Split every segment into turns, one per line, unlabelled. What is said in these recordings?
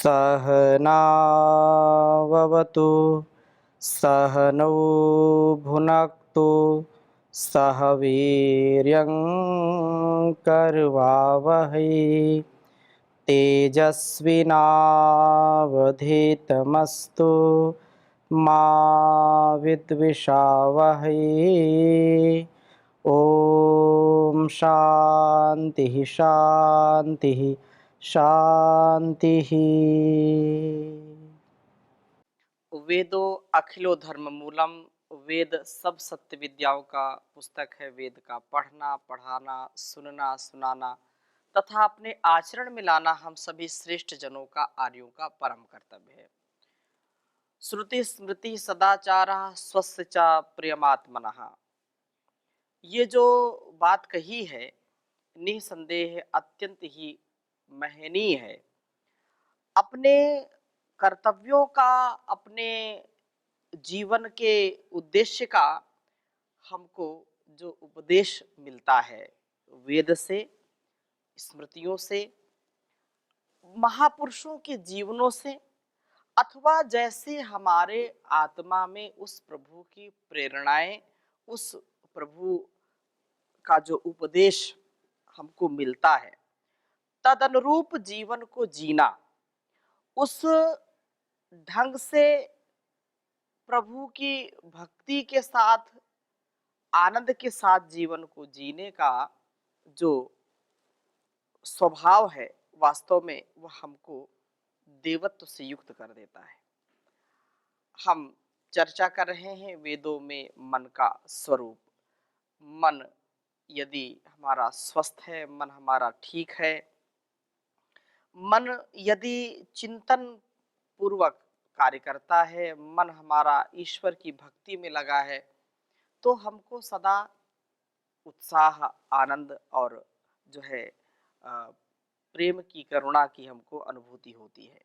सहनाववतु सहनौ भुनक्तु सह वीर्यं करवावहै तेजस्विनावधीतमस्तु मा विद्विषावहै। ओम शांति शांति शांति।
वेदो अखिलो धर्म मूलम, वेद सब सत्य विद्याओं का पुस्तक है। वेद का पढ़ना, पढ़ाना, सुनना, सुनाना तथा अपने आचरण में लाना हम सभी श्रेष्ठ जनों का, आर्यों का परम कर्तव्य है। श्रुति स्मृति सदाचार स्वस्य च प्रियमात्मनः, ये जो बात कही है निसंदेह अत्यंत ही महनीय है। अपने कर्तव्यों का, अपने जीवन के उद्देश्य का हमको जो उपदेश मिलता है वेद से, स्मृतियों से, महापुरुषों के जीवनों से, अथवा जैसे हमारे आत्मा में उस प्रभु की प्रेरणाएं, उस प्रभु का जो उपदेश हमको मिलता है, तदनुरूप जीवन को जीना, उस ढंग से प्रभु की भक्ति के साथ, आनंद के साथ जीवन को जीने का जो स्वभाव है, वास्तव में वह हमको देवत्व से युक्त कर देता है। हम चर्चा कर रहे हैं वेदों में मन का स्वरूप। मन यदि हमारा स्वस्थ है, मन हमारा ठीक है, मन यदि चिंतन पूर्वक कार्य करता है, मन हमारा ईश्वर की भक्ति में लगा है, तो हमको सदा उत्साह, आनंद और जो है प्रेम की, करुणा की हमको अनुभूति होती है।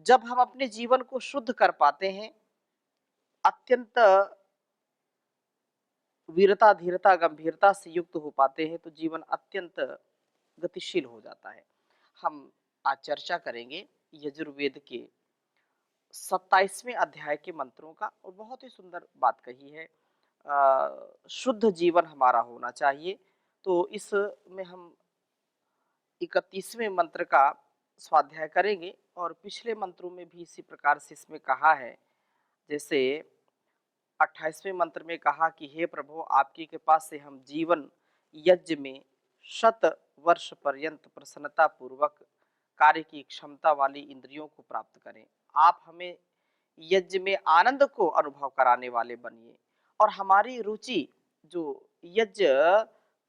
जब हम अपने जीवन को शुद्ध कर पाते हैं, अत्यंत वीरता, धीरता, गंभीरता से युक्त हो पाते हैं, तो जीवन अत्यंत गतिशील हो जाता है। हम आज चर्चा करेंगे यजुर्वेद के 27वें अध्याय के मंत्रों का, और बहुत ही सुंदर बात कही है। शुद्ध जीवन हमारा होना चाहिए। तो इसमें हम 31वें मंत्र का स्वाध्याय करेंगे, और पिछले मंत्रों में भी इसी प्रकार से इसमें कहा है। जैसे 28वें मंत्र में कहा कि हे प्रभु, आपकी कृपा से हम जीवन यज्ञ में 100 वर्ष पर्यंत प्रसन्नता पूर्वक कार्य की क्षमता वाली इंद्रियों को प्राप्त करें। आप हमें यज्ञ में आनंद को अनुभव कराने वाले बनिए, और हमारी रुचि जो यज्ञ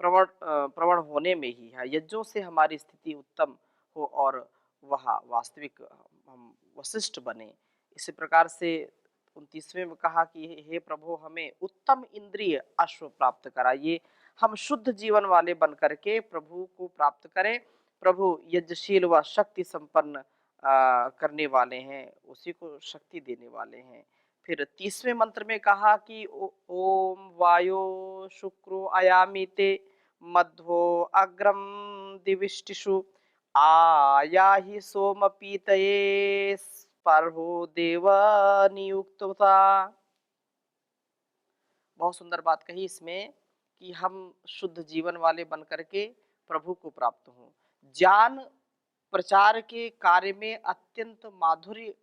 प्रवण होने में ही है, यज्ञों से हमारी स्थिति उत्तम हो और वह वास्तविक हम वशिष्ठ बने। इसी प्रकार से 29वें में कहा कि हे प्रभु, हमें उत्तम इंद्रिय अश्व प्राप्त कराइए, हम शुद्ध जीवन वाले बन करके प्रभु को प्राप्त करें। प्रभु यज्ञशील व शक्ति संपन्न करने वाले हैं, उसी को शक्ति देने वाले हैं। फिर 30वें मंत्र में कहा कि ओम वायो शुक्रो अयामिते मध्वो अग्रम दिविष्टिषु आयाहि सोम पीतये स्पर्हो देव नियुक्तता। बहुत सुंदर बात कही इसमें कि हम शुद्ध जीवन वाले बन करके प्रभु को प्राप्त हों। ज्ञान प्रचार के कार्य में अत्यंत माधुर्य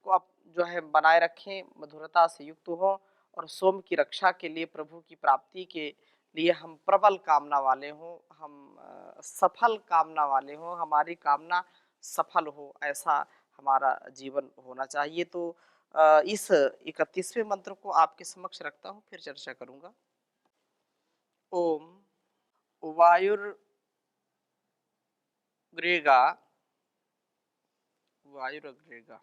को आप जो है बनाए रखें, मधुरता से युक्त हो, और सोम की रक्षा के लिए, प्रभु की प्राप्ति के लिए हम प्रबल कामना वाले हों, हम सफल कामना वाले हों, हमारी कामना सफल हो, ऐसा हमारा जीवन होना चाहिए। तो इस 31वें मंत्र को आपके समक्ष रखता हूँ, फिर चर्चा करूंगा। ओम वायुर्ग्रेगा वायुर्ग्रेगा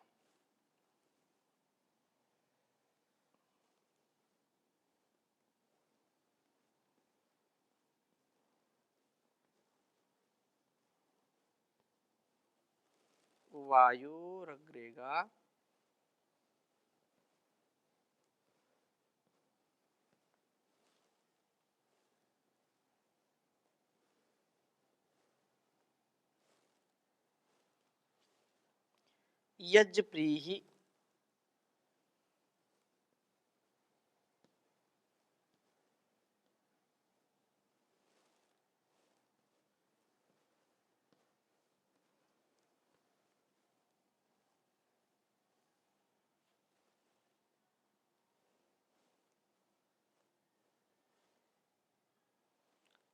वायुर्ग्रेगा यज्प्रीहि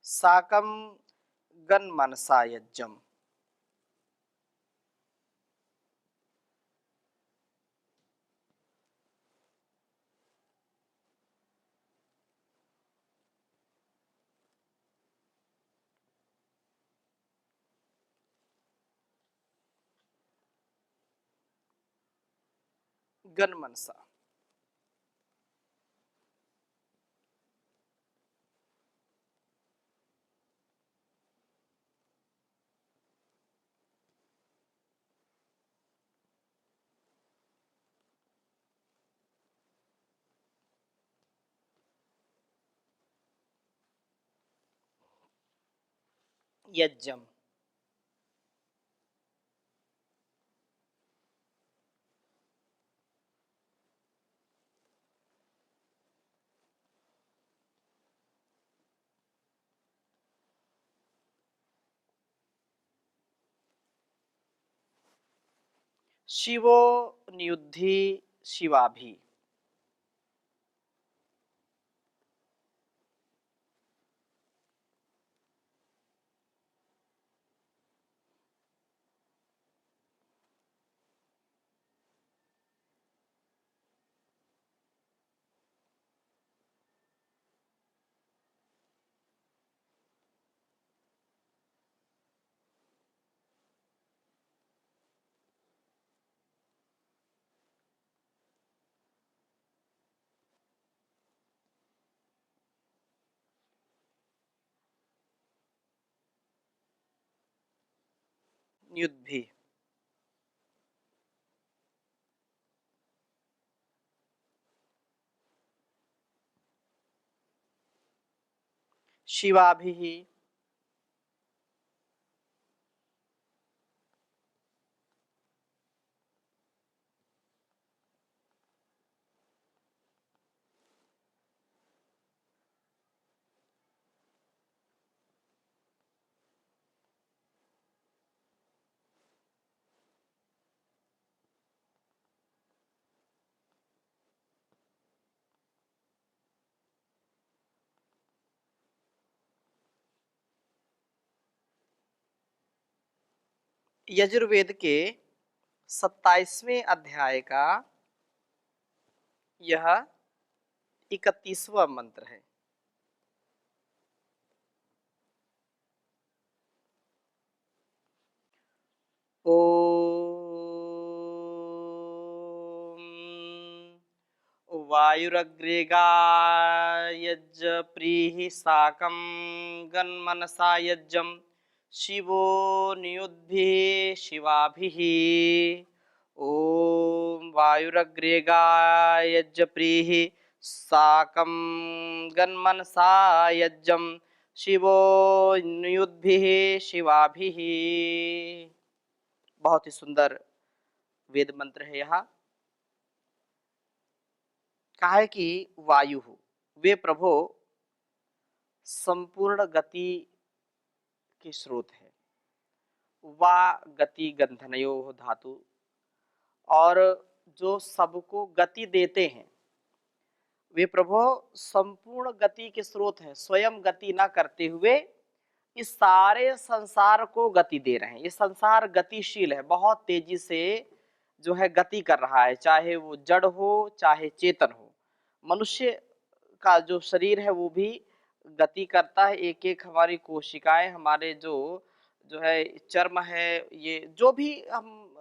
साकं गन्मनसा यज्ञम्। गन्मनसा यज्ञम्। शिवो नियुद्धि शिवाभि। युद्धि शिवाभिः। यजुर्वेद के 27वें अध्याय का यह 31वां मंत्र है। ओम वायुरग्रे गायज् प्रीहि साकं गन्मनसा यज्ञम् शिवो नियुद्भिः शिवाभिः। ओम वायुरग्रे गायज् प्रीहि साकं गन्मनसा यज्ञम् शिवो नियुद्भिः शिवाभिः। बहुत ही सुंदर वेद मंत्र है। यह कहा है कि वायु वे प्रभु संपूर्ण गति के स्रोत है। वा गति गंधनयो धातु, और जो सबको गति देते हैं वे प्रभु संपूर्ण गति के स्रोत हैं। स्वयं गति ना करते हुए इस सारे संसार को गति दे रहे हैं। ये संसार गतिशील है, बहुत तेजी से जो है गति कर रहा है, चाहे वो जड़ हो चाहे चेतन हो। मनुष्य का जो शरीर है वो भी गति करता है। एक एक हमारी कोशिकाएं, हमारे जो है चर्म है, ये जो भी हम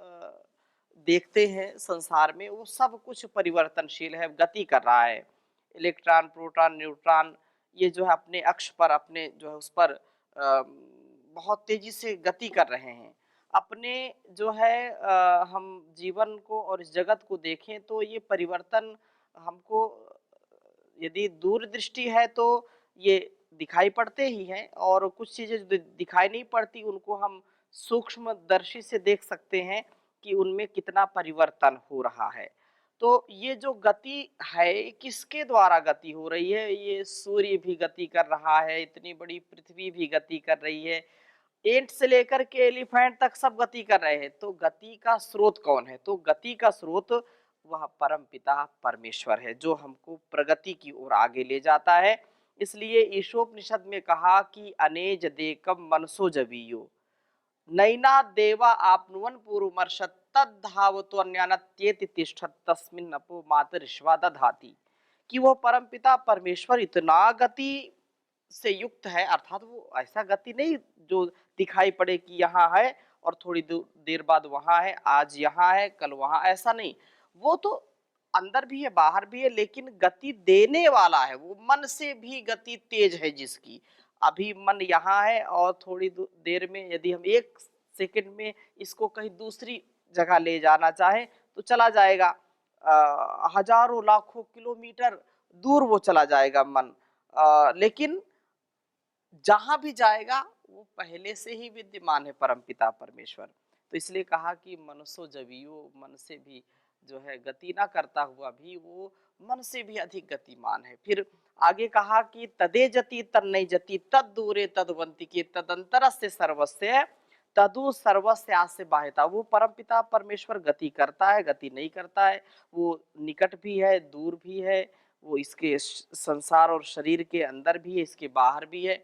देखते हैं संसार में, वो सब कुछ परिवर्तनशील है, गति कर रहा है। इलेक्ट्रॉन, प्रोटॉन, न्यूट्रॉन, ये जो है अपने अक्ष पर, अपने जो है उस पर बहुत तेजी से गति कर रहे हैं। अपने जो है हम जीवन को और इस जगत को देखें तो ये परिवर्तन हमको यदि दूरदृष्टि है तो ये दिखाई पड़ते ही हैं, और कुछ चीजें जो दिखाई नहीं पड़ती उनको हम सूक्ष्मदर्शी से देख सकते हैं। कि उनमें कितना परिवर्तन हो रहा है। तो ये जो गति है, किसके द्वारा गति हो रही है? ये सूर्य भी गति कर रहा है, इतनी बड़ी पृथ्वी भी गति कर रही है, एंट से लेकर के एलिफेंट तक सब गति कर रहे हैं। तो गति का स्रोत कौन है? तो गति का स्रोत वह परमपिता परमेश्वर है, जो हमको प्रगति की ओर आगे ले जाता है। इसलिए ईशोपनिषद में कहा कि अनेज देकम मनसो जवीयो नैना देवा आपनुवन पूर्वमर्षत तद्धावतो अन्यानत्येति तिष्ठत तस्मिन् अपो मातरिश्वा दधाति, कि वो परमपिता परमेश्वर इतना गति से युक्त है, अर्थात वो ऐसा गति नहीं जो दिखाई पड़े कि यहाँ है और थोड़ी देर बाद वहां है, आज यहाँ है कल वहां, ऐसा नहीं। वो तो अंदर भी है बाहर भी है, लेकिन गति देने वाला है। वो मन से भी गति तेज है जिसकी। अभी मन यहाँ है और थोड़ी देर में यदि हम एक सेकंड में इसको कहीं दूसरी जगह ले जाना चाहे तो चला जाएगा, हजारों लाखों किलोमीटर दूर वो चला जाएगा मन। लेकिन जहां भी जाएगा वो पहले से ही विद्यमान है परमपिता परमेश्वर। तो इसलिए कहा कि मनुष्य जवियो, मन से भी जो है गति ना करता हुआ भी वो मन से भी अधिक गतिमान है। फिर आगे कहा कि तदे जति तन्नई जति तद दूरे तदवंती के तदंतर से सर्वस्य तदु सर्वस्य आसे बाह्यता। वो परमपिता परमेश्वर गति करता है, गति नहीं करता है, वो निकट भी है दूर भी है, वो इसके संसार और शरीर के अंदर भी है, इसके बाहर भी है।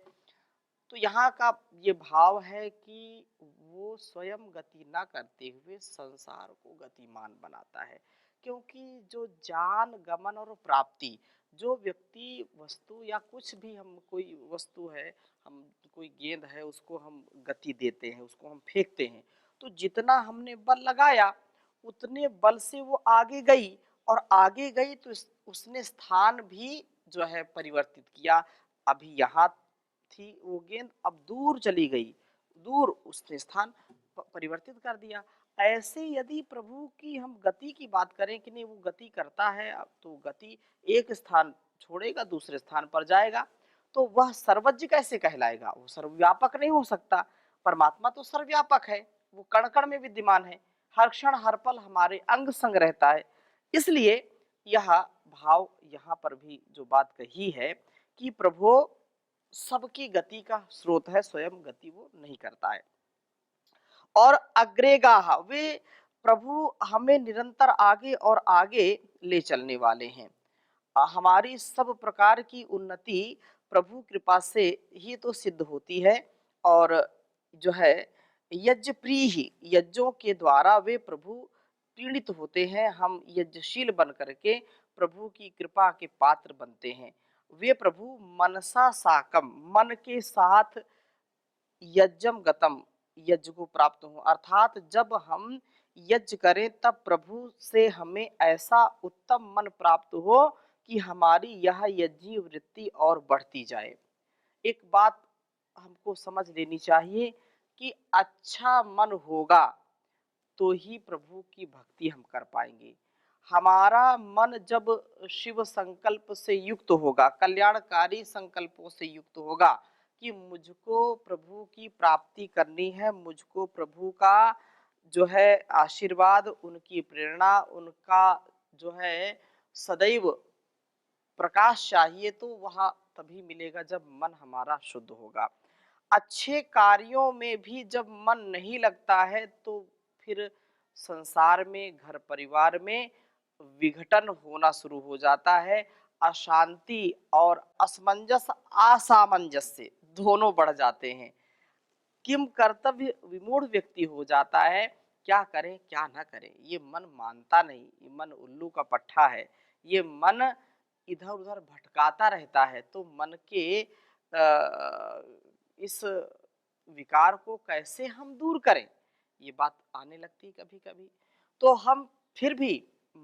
तो यहाँ का ये भाव है कि वो स्वयं गति ना करते हुए संसार को गतिमान बनाता है। क्योंकि जो ज्ञान गमन और प्राप्ति, जो व्यक्ति वस्तु या कुछ भी, हम कोई वस्तु है, हम कोई गेंद है, उसको हम गति देते हैं, उसको हम फेंकते हैं, तो जितना हमने बल लगाया उतने बल से वो आगे गई, और आगे गई तो उसने स्थान भी जो है परिवर्तित किया। अभी यहाँ थी वो गेंद, अब दूर चली गई, दूर उसने स्थान परिवर्तित कर दिया। ऐसे यदि प्रभु की हम गति की बात करें कि नहीं वो गति करता है, अब तो गति एक स्थान छोड़ेगा दूसरे स्थान पर जाएगा, तो वह सर्वज्ञ कैसे कहलाएगा? वो सर्वव्यापक नहीं हो सकता। परमात्मा तो सर्वव्यापक है, वो कण कण में विद्यमान है, हर क्षण हर पल हमारे अंग संग रहता है। इसलिए यह भाव यहाँ पर भी जो बात कही है कि प्रभु सबकी गति का स्रोत है, स्वयं गति वो नहीं करता है। और अग्रेगाह, वे प्रभु हमें निरंतर आगे और आगे ले चलने वाले हैं। हमारी सब प्रकार की उन्नति प्रभु कृपा से ही तो सिद्ध होती है। और जो है यज्ञ प्रिय ही, यज्ञों के द्वारा वे प्रभु पीड़ित होते हैं। हम यज्ञशील बन करके प्रभु की कृपा के पात्र बनते हैं। वे प्रभु मनसा साकम, मन के साथ यज्ञम गतम, यज्ञ को प्राप्त हो, अर्थात जब हम यज्ञ करें तब प्रभु से हमें ऐसा उत्तम मन प्राप्त हो कि हमारी यह यज्ञीय वृत्ति और बढ़ती जाए। एक बात हमको समझ लेनी चाहिए कि अच्छा मन होगा तो ही प्रभु की भक्ति हम कर पाएंगे। हमारा मन जब शिव संकल्प से युक्त होगा, कल्याणकारी संकल्पों से युक्त होगा कि मुझको प्रभु की प्राप्ति करनी है, मुझको प्रभु का जो है आशीर्वाद, उनकी प्रेरणा, उनका जो है सदैव प्रकाश चाहिए, तो वह तभी मिलेगा जब मन हमारा शुद्ध होगा। अच्छे कार्यों में भी जब मन नहीं लगता है तो फिर संसार में, घर परिवार में विघटन होना शुरू हो जाता है। अशांति और असमंजस, असामंजस्य दोनों बढ़ जाते हैं। किम कर्तव्य विमूढ़ व्यक्ति हो जाता है, क्या करें क्या ना करें, ये मन मानता नहीं, ये मन उल्लू का पट्टा है, ये मन इधर उधर भटकाता रहता है। तो मन के इस विकार को कैसे हम दूर करें, ये बात आने लगती है कभी कभी। तो हम फिर भी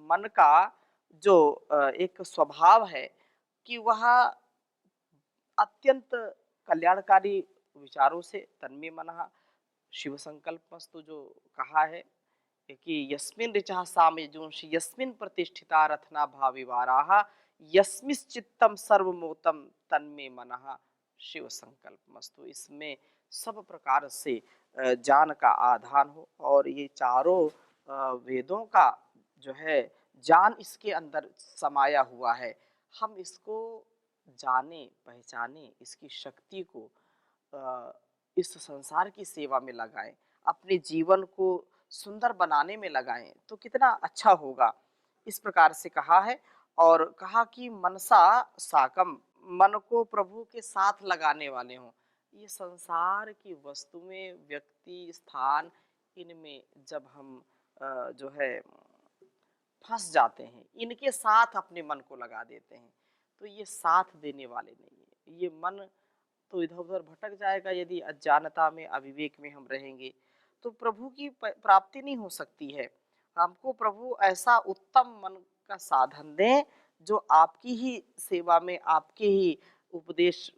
मन का जो एक स्वभाव है कि वह अत्यंत कल्याणकारी विचारों से तन्मय मनः शिव संकल्पस्तु, जो कहा है कि यस्मिन् ऋचः सामयजोंषि यस्मिन् प्रतिष्ठिता रत्ना भाविवाराः यस्मिश्चित्तम सर्वमोतम तन्मे मनः शिव संकल्पमस्तु। इसमें सब प्रकार से ज्ञान का आधान हो और ये चारों वेदों का जो है ज्ञान इसके अंदर समाया हुआ है। हम इसको जाने, पहचाने, इसकी शक्ति को इस संसार की सेवा में लगाएँ, अपने जीवन को सुंदर बनाने में लगाएँ, तो कितना अच्छा होगा। इस प्रकार से कहा है और कहा कि मनसा साकम, मन को प्रभु के साथ लगाने वाले हों। ये संसार की वस्तुएं, व्यक्ति, स्थान, इनमें जब हम जो है फंस जाते हैं, इनके साथ अपने मन को लगा देते हैं, तो ये साथ देने वाले नहीं है। ये मन तो इधर-उधर भटक जाएगा यदि अज्ञानता में, अविवेक में हम रहेंगे, तो प्रभु की प्राप्ति नहीं हो सकती है। हमको प्रभु ऐसा उत्तम मन का साधन दें, जो आपकी ही सेवा में, आपके ही उपदेश,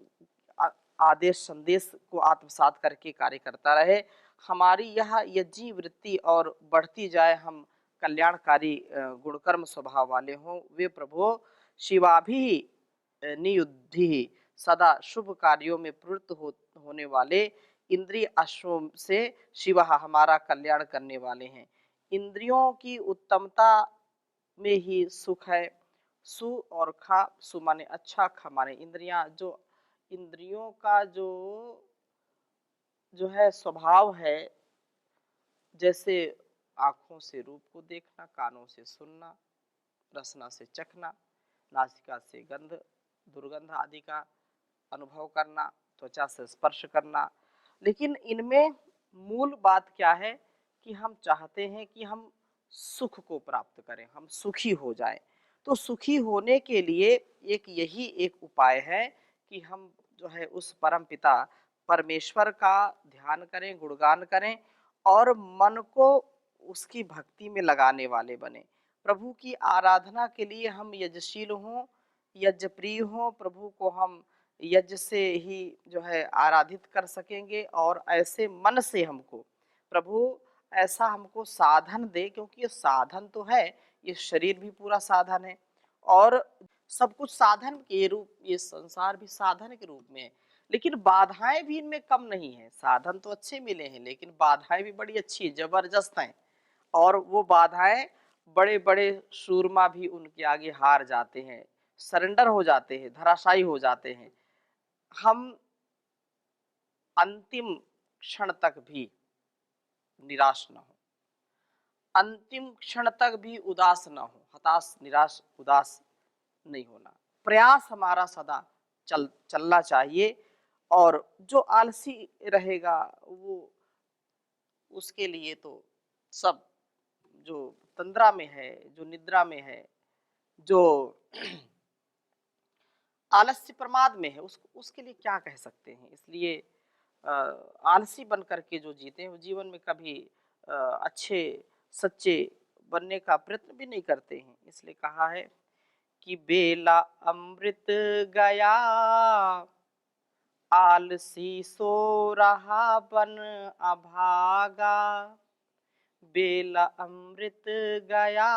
आ- आदेश, संदेश को आत्मसात करके कार्य करता रहे। हमारी यह यज्ञी वृत्ति और बढ़ती जाए, हम कल्याणकारी गुणकर्म स्वभाव वाले हों। वे प्रभु शिवाभि नियुद्धि, सदा शुभ कार्यों में प्रवृत्त होने वाले इंद्रिय अश्वों से शिव हमारा कल्याण करने वाले हैं। इंद्रियों की उत्तमता में ही सुख है। सु और खा, सु माने अच्छा, खा माने इंद्रियां। जो इंद्रियों का जो है स्वभाव है, जैसे आँखों से रूप को देखना, कानों से सुनना, रसना से चखना, नासिका से गंध, दुर्गंध आदि का अनुभव करना, त्वचा से स्पर्श करना। लेकिन इनमें मूल बात क्या है कि हम चाहते हैं कि हम सुख को प्राप्त करें, हम सुखी हो जाएं। तो सुखी होने के लिए एक यही एक उपाय है कि हम जो है उस परम पिता परमेश्वर का ध्यान करें, गुणगान करें और मन को उसकी भक्ति में लगाने वाले बने। प्रभु की आराधना के लिए हम यज्ञशील हों, यज्ञ प्रिय हों, प्रभु को हम यज्ञ से ही जो है आराधित कर सकेंगे। और ऐसे मन से हमको प्रभु ऐसा हमको साधन दे, क्योंकि ये साधन तो है, ये शरीर भी पूरा साधन है और सब कुछ साधन के रूप, ये संसार भी साधन के रूप में है। लेकिन बाधाएं भी इनमें कम नहीं है। साधन तो अच्छे मिले हैं, लेकिन बाधाएं भी बड़ी अच्छी, जबरदस्त हैं। और वो बाधाएं, बड़े बड़े सूरमा भी उनके आगे हार जाते हैं, सरेंडर हो जाते हैं, धराशायी हो जाते हैं। हम अंतिम क्षण तक भी निराश न हो, अंतिम क्षण तक भी उदास न हो, हताश, निराश, उदास नहीं होना। प्रयास हमारा सदा चलना चाहिए। और जो आलसी रहेगा, वो उसके लिए तो सब, जो तंद्रा में है, जो निद्रा में है, जो आलस्य प्रमाद में है, उसके लिए क्या कह सकते हैं। इसलिए अ, आलसी बन करके जो जीते हैं, वो जीवन में कभी अच्छे सच्चे बनने का प्रयत्न भी नहीं करते हैं। इसलिए कहा है कि बेला अमृत गया, आलसी सो रहा बन अभागा। बेला अमृत गया,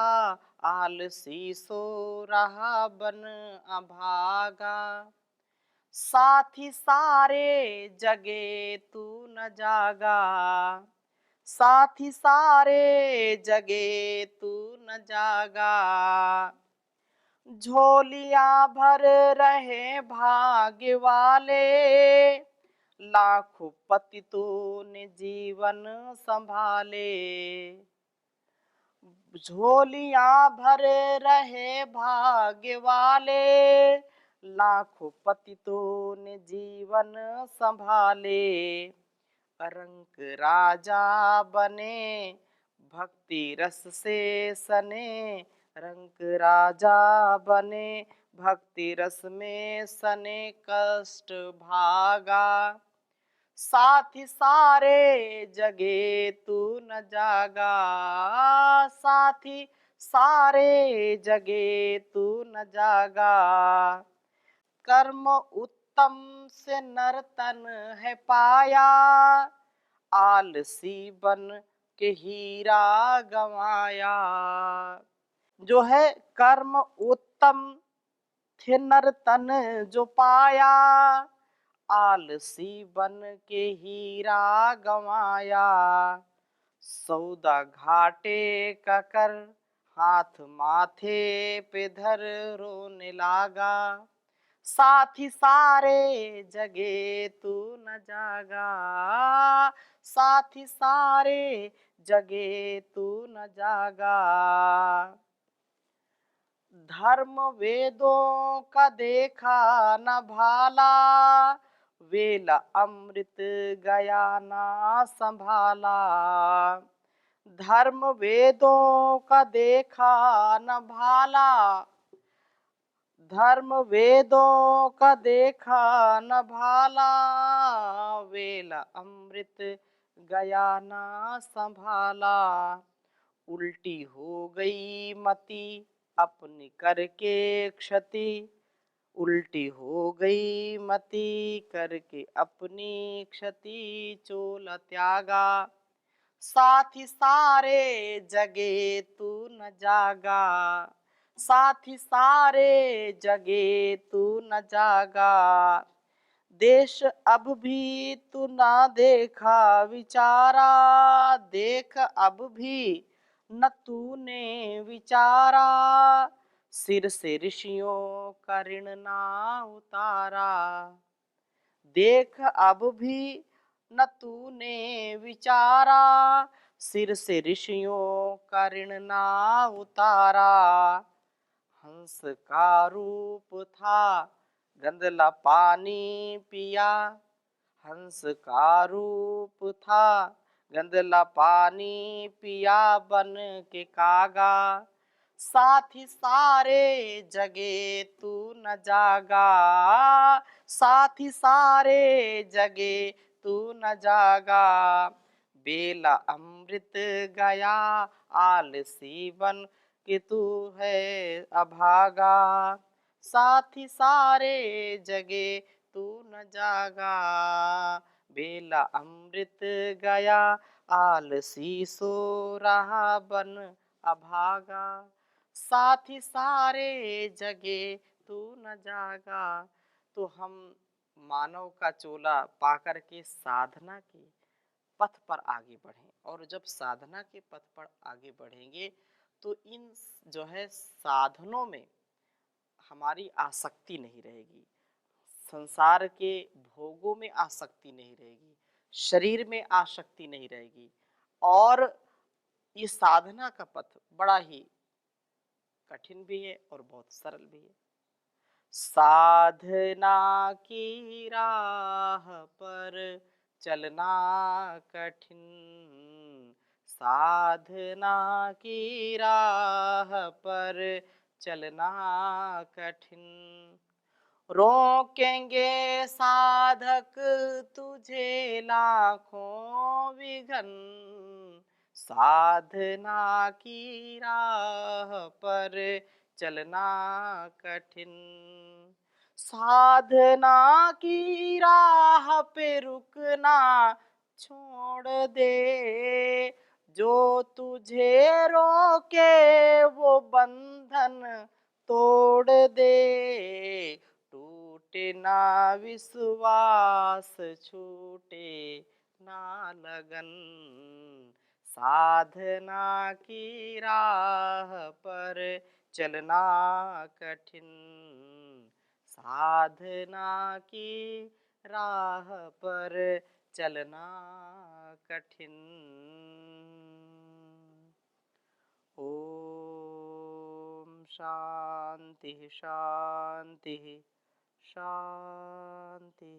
आलसी सो रहा बन अभागा। साथी सारे जगे तू न जागा, साथी सारे जगे तू न जागा। झोलियां भर रहे भाग्य वाले, लाखों पतितों ने जीवन संभाले। झोलियां भर रहे भाग्य वाले, लाखों पतितों ने जीवन संभाले। रंक राजा बने भक्ति रस से सने, रंक राजा बने भक्ति रस में सने, कष्ट भागा। साथी सारे जगे तू न जागा, साथी सारे जगे तू न जागा। कर्म उत्तम से नर तन है पाया, आलसी बन के हीरा गंवाया। जो है कर्म उत्तम थे नर तन जो पाया, आलसी बन के हीरा गंवाया। सौदा घाटे का कर, हाथ माथे पे धर रोने लागा। साथी सारे जगे तू न जागा, साथी सारे जगे तू न जागा। धर्म वेदों का देखा न भाला, वेला अमृत गया ना संभाला। धर्म वेदों का देखा न भाला, धर्म वेदों का देखा न भाला। वेला अमृत गया ना संभाला। उल्टी हो गई मति अपनी करके क्षति, उल्टी हो गई मति करके अपनी क्षति। चोला त्यागा, साथी सारे जगे तू न जागा, साथी सारे जगे तू न जागा। देश अब भी तू ना देखा विचारा, देख अब भी न तूने विचारा। सिर से ऋषियों का ऋण ना उतारा, देख अब भी न तूने विचारा। सिर से ऋषियों का ऋण ना उतारा। हंस का रूप था गंदला पानी पिया, हंस का रूप था गंदला पानी पिया बन के कागा। साथी सारे जगे तू न जागा, साथी सारे जगे तू न जागा। बेला अमृत गया आलसी बन कि तू है अभागा। साथी सारे जगे तू न जागा, बेला अमृत गया आलसी सो रहा बन अभागा। साथी सारे जगे तू न जागा। तो हम मानव का चोला पाकर के साधना के पथ पर आगे बढ़ें, और जब साधना के पथ पर आगे बढ़ेंगे तो इन जो है साधनों में हमारी आसक्ति नहीं रहेगी, संसार के भोगों में आसक्ति नहीं रहेगी, शरीर में आसक्ति नहीं रहेगी। और ये साधना का पथ बड़ा ही कठिन भी है और बहुत सरल भी है। साधना की राह पर चलना कठिन, साधना की राह पर चलना कठिन। रोकेंगे साधक तुझे लाखों विघन, साधना की राह पर चलना कठिन। साधना की राह पे रुकना छोड़ दे, जो तुझे रोके वो बंधन तोड़ दे। टूटे ना विश्वास छूटे ना लगन, साधना की राह पर चलना कठिन, साधना की राह पर चलना कठिन। ओम शांति शांति शांति।